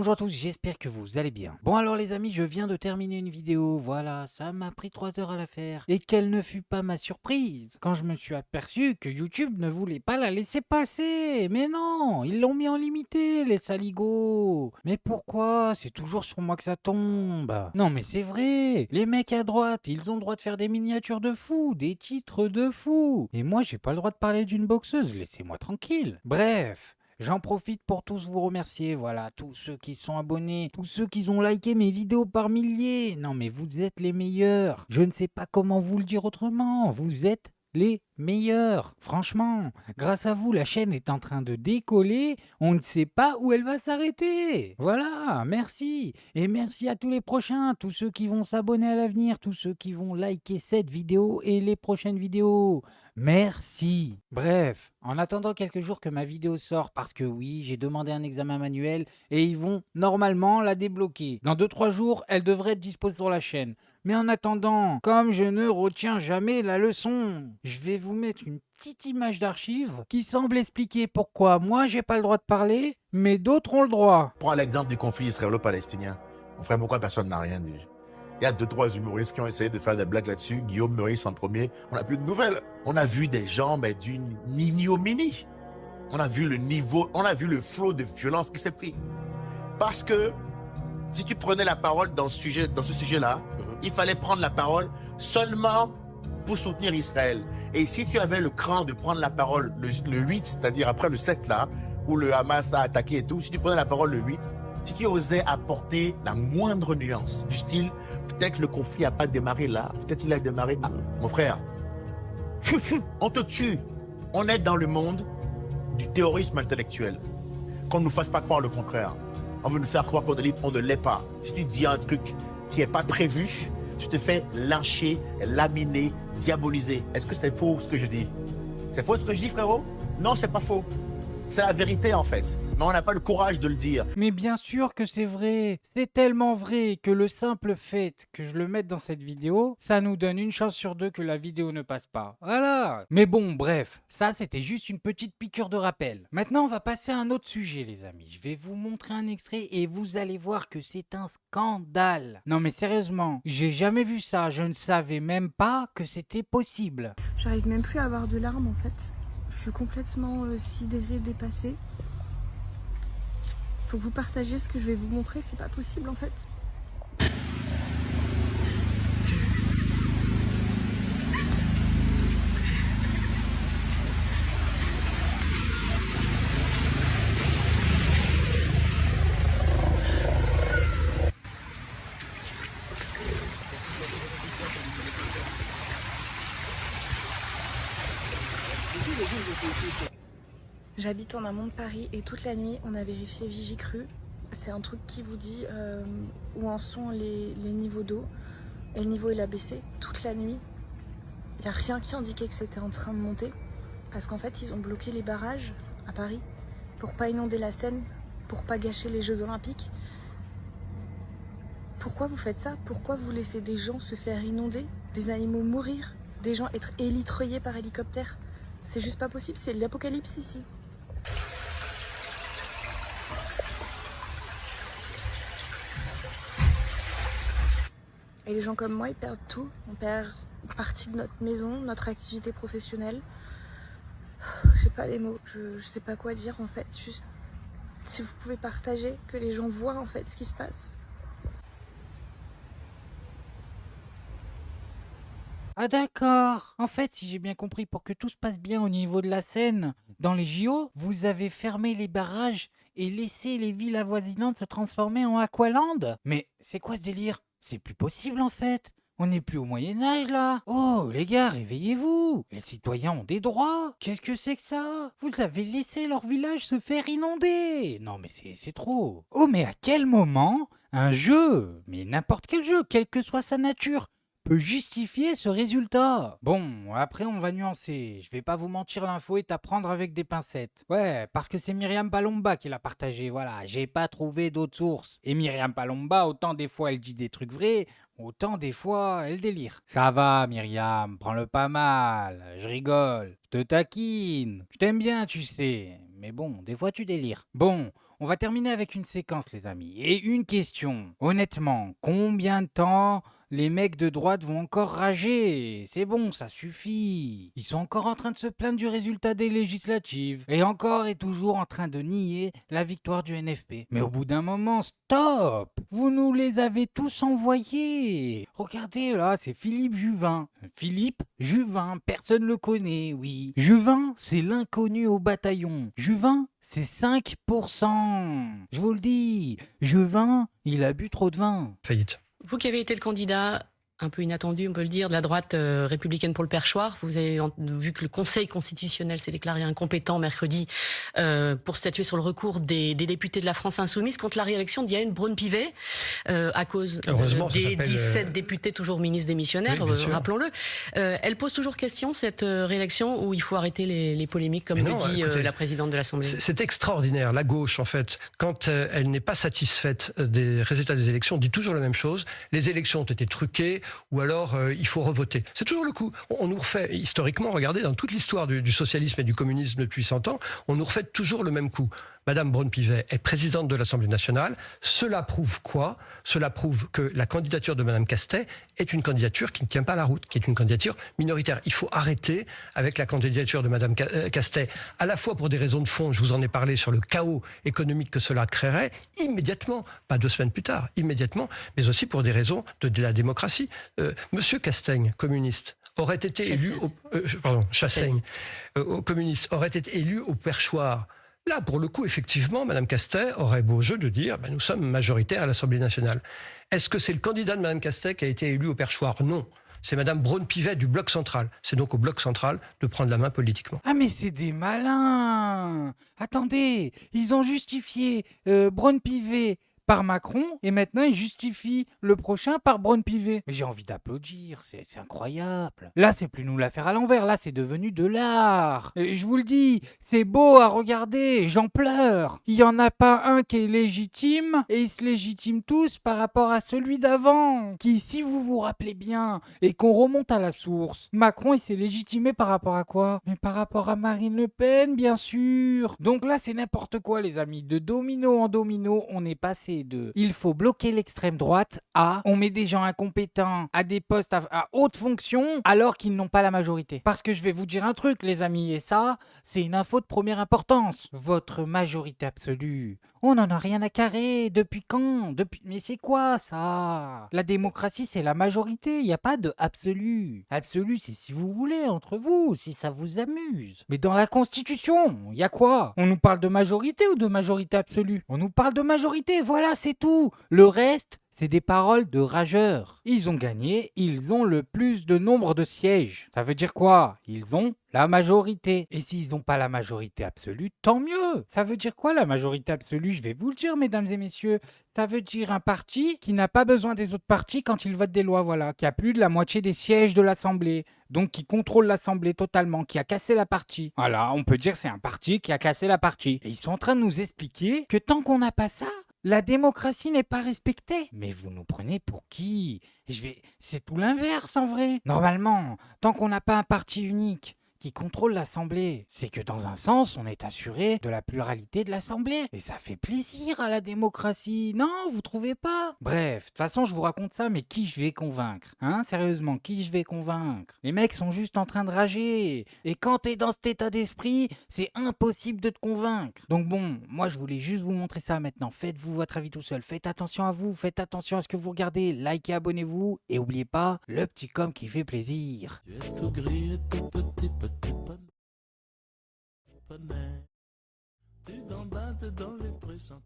Bonjour à tous, j'espère que vous allez bien. Bon alors les amis, je viens de terminer une vidéo, voilà, ça m'a pris 3 heures à la faire. Et quelle ne fut pas ma surprise quand je me suis aperçu que YouTube ne voulait pas la laisser passer. Mais non, ils l'ont mis en limité, les saligots. Mais pourquoi? C'est toujours sur moi que ça tombe. Non mais c'est vrai, les mecs à droite, ils ont le droit de faire des miniatures de fous, des titres de fous. Et moi j'ai pas le droit de parler d'une boxeuse, laissez-moi tranquille. Bref. J'en profite pour tous vous remercier, voilà, tous ceux qui sont abonnés, tous ceux qui ont liké mes vidéos par milliers. Non mais vous êtes les meilleurs. Je ne sais pas comment vous le dire autrement. Vous êtes les meilleurs. Franchement, grâce à vous, la chaîne est en train de décoller. On ne sait pas où elle va s'arrêter. Voilà, merci. Et merci à tous les prochains, tous ceux qui vont s'abonner à l'avenir, tous ceux qui vont liker cette vidéo et les prochaines vidéos. Merci. Bref, en attendant quelques jours que ma vidéo sort, parce que oui, j'ai demandé un examen manuel et ils vont normalement la débloquer. Dans 2-3 jours, elle devrait être dispo sur la chaîne. Mais en attendant, comme je ne retiens jamais la leçon, je vais vous mettre une petite image d'archive qui semble expliquer pourquoi moi j'ai pas le droit de parler, mais d'autres ont le droit. Prends l'exemple du conflit israélo-palestinien. Mon frère, pourquoi personne n'a rien dit? Il y a 2-3 humoristes qui ont essayé de faire des blagues là-dessus. Guillaume Meurice en premier. On n'a plus de nouvelles. On a vu des gens, mais d'une ignominie. On a vu le niveau, on a vu le flot de violence qui s'est pris. Parce que si tu prenais la parole dans ce sujet-là, il fallait prendre la parole seulement pour soutenir Israël. Et si tu avais le cran de prendre la parole le 8, c'est-à-dire après le 7 là, où le Hamas a attaqué et tout, si tu prenais la parole le 8, si tu osais apporter la moindre nuance du style, peut-être le conflit n'a pas démarré là, peut-être il a démarré... Ah, mon frère, on te tue. On est dans le monde du terrorisme intellectuel. Qu'on ne nous fasse pas croire le contraire. On veut nous faire croire qu'on est libre, on ne l'est pas. Si tu dis un truc qui n'est pas prévu, tu te fais lyncher, laminer, diaboliser. Est-ce que c'est faux ce que je dis? C'est faux ce que je dis, frérot? Non, c'est pas faux. C'est la vérité en fait, mais on n'a pas le courage de le dire. Mais bien sûr que c'est vrai. C'est tellement vrai que le simple fait que je le mette dans cette vidéo, ça nous donne une chance sur 2 que la vidéo ne passe pas. Voilà. Mais bon, bref, ça c'était juste une petite piqûre de rappel. Maintenant, on va passer à un autre sujet, les amis. Je vais vous montrer un extrait et vous allez voir que c'est un scandale. Non mais sérieusement, j'ai jamais vu ça. Je ne savais même pas que c'était possible. J'arrive même plus à avoir de larmes en fait. Je suis complètement sidérée, dépassée. Faut que vous partagiez ce que je vais vous montrer, c'est pas possible en fait. J'habite en amont de Paris et toute la nuit on a vérifié Vigicru. C'est un truc qui vous dit où en sont les niveaux d'eau. Et le niveau il a baissé toute la nuit. Il n'y a rien qui indiquait que c'était en train de monter. Parce qu'en fait ils ont bloqué les barrages à Paris pour pas inonder la Seine, pour pas gâcher les Jeux Olympiques. Pourquoi vous faites ça? Pourquoi vous laissez des gens se faire inonder, des animaux mourir, des gens être élitreillés par hélicoptère? C'est juste pas possible, c'est l'apocalypse ici. Et les gens comme moi, ils perdent tout. On perd une partie de notre maison, notre activité professionnelle. J'ai pas les mots, je sais pas quoi dire en fait. Juste si vous pouvez partager, que les gens voient en fait ce qui se passe. Ah d'accord. En fait, si j'ai bien compris, pour que tout se passe bien au niveau de la Seine, dans les JO, vous avez fermé les barrages et laissé les villes avoisinantes se transformer en Aqualand. Mais c'est quoi ce délire? C'est plus possible en fait. On n'est plus au Moyen-Âge là. Oh les gars, réveillez-vous. Les citoyens ont des droits. Qu'est-ce que c'est que ça? Vous avez laissé leur village se faire inonder. Non mais c'est trop. Oh mais à quel moment un jeu, mais n'importe quel jeu, quelle que soit sa nature, peut justifier ce résultat? Bon, après on va nuancer. Je vais pas vous mentir, l'info est à prendre avec des pincettes. Ouais, parce que c'est Myriam Palomba qui l'a partagé, voilà. J'ai pas trouvé d'autres sources. Et Myriam Palomba, autant des fois elle dit des trucs vrais, autant des fois elle délire. Ça va Myriam, prends-le pas mal. Je rigole, je te taquine. Je t'aime bien, tu sais. Mais bon, des fois tu délires. Bon, on va terminer avec une séquence, les amis. Et une question. Honnêtement, combien de temps les mecs de droite vont encore rager? C'est bon, ça suffit. Ils sont encore en train de se plaindre du résultat des législatives. Et encore et toujours en train de nier la victoire du NFP. Mais au bout d'un moment, stop! Vous nous les avez tous envoyés. Regardez là, c'est Philippe Juvin. Philippe Juvin, personne le connaît, oui. Juvin, c'est l'inconnu au bataillon. Juvin, c'est 5%. Je vous le dis, Juvin, il a bu trop de vin. Faillite. Vous qui avez été le candidat un peu inattendu, on peut le dire, de la droite républicaine pour le Perchoir, vous avez vu que le Conseil constitutionnel s'est déclaré incompétent mercredi pour statuer sur le recours des députés de la France Insoumise contre la réélection d'Yael Braun-Pivet à cause des 17 députés toujours ministres démissionnaires, oui, rappelons-le. Elle pose toujours question, cette réélection, où il faut arrêter les polémiques, comme le dit la présidente de l'Assemblée. C'est extraordinaire. La gauche, en fait, quand elle n'est pas satisfaite des résultats des élections, dit toujours la même chose. Les élections ont été truquées, ou alors il faut revoter. C'est toujours le coup. On nous refait, historiquement, regardez, dans toute l'histoire du socialisme et du communisme depuis 100 ans, on nous refait toujours le même coup. Madame Braun-Pivet est présidente de l'Assemblée nationale. Cela prouve quoi? Cela prouve que la candidature de Madame Castet est une candidature qui ne tient pas la route, qui est une candidature minoritaire. Il faut arrêter avec la candidature de Madame Castet, à la fois pour des raisons de fond, je vous en ai parlé, sur le chaos économique que cela créerait, immédiatement, pas 2 semaines plus tard, immédiatement, mais aussi pour des raisons de la démocratie. Monsieur Castaing, communiste, aurait été élu Chassaigne, communiste, aurait été élu au Perchoir. Là, pour le coup, effectivement, Mme Castet aurait beau jeu de dire nous sommes majoritaires à l'Assemblée nationale. Est-ce que c'est le candidat de Mme Castet qui a été élu au Perchoir? Non. C'est Mme Braun-Pivet du Bloc central. C'est donc au Bloc central de prendre la main politiquement. Ah mais c'est des malins! Attendez, ils ont justifié Braun-Pivet par Macron, et maintenant il justifie le prochain par Braun-Pivet. Mais j'ai envie d'applaudir, c'est incroyable. Là, c'est plus nous la faire à l'envers, là, c'est devenu de l'art. Je vous le dis, c'est beau à regarder, j'en pleure. Il n'y en a pas un qui est légitime, et ils se légitiment tous par rapport à celui d'avant. Qui, si vous vous rappelez bien, et qu'on remonte à la source, Macron, il s'est légitimé par rapport à quoi? Mais par rapport à Marine Le Pen, bien sûr. Donc là, c'est n'importe quoi, les amis. De domino en domino, on est passé de il faut bloquer l'extrême droite à on met des gens incompétents à des postes à haute fonction alors qu'ils n'ont pas la majorité. Parce que je vais vous dire un truc, les amis, et ça, c'est une info de première importance. Votre majorité absolue, on n'en a rien à carrer. Depuis quand? Mais c'est quoi ça? La démocratie, c'est la majorité. Il n'y a pas de absolu. Absolu, c'est si vous voulez, entre vous, si ça vous amuse. Mais dans la Constitution, il y a quoi? On nous parle de majorité ou de majorité absolue? On nous parle de majorité, voilà, c'est tout. Le reste, c'est des paroles de rageurs. Ils ont gagné, ils ont le plus de nombre de sièges. Ça veut dire quoi? Ils ont la majorité. Et s'ils n'ont pas la majorité absolue, tant mieux. Ça veut dire quoi la majorité absolue? Je vais vous le dire, mesdames et messieurs. Ça veut dire un parti qui n'a pas besoin des autres partis quand il vote des lois, voilà. Qui a plus de la moitié des sièges de l'Assemblée. Donc qui contrôle l'Assemblée totalement, qui a cassé la partie. Voilà, on peut dire c'est un parti qui a cassé la partie. Et ils sont en train de nous expliquer que tant qu'on n'a pas ça, la démocratie n'est pas respectée. Mais vous nous prenez pour qui? C'est tout l'inverse en vrai. Normalement, tant qu'on n'a pas un parti unique qui contrôle l'Assemblée, c'est que dans un sens, on est assuré de la pluralité de l'Assemblée. Et ça fait plaisir à la démocratie, non? Vous trouvez pas? Bref, de toute façon, je vous raconte ça, mais qui je vais convaincre? Hein? Sérieusement, qui je vais convaincre? Les mecs sont juste en train de rager. Et quand t'es dans cet état d'esprit, c'est impossible de te convaincre. Donc bon, moi je voulais juste vous montrer ça maintenant. Faites-vous votre avis tout seul. Faites attention à vous, faites attention à ce que vous regardez. Likez, abonnez-vous. Et oubliez pas, le petit com qui fait plaisir. Tu es tout gris et tout petit poney. Tu t'embattes dans les pressants.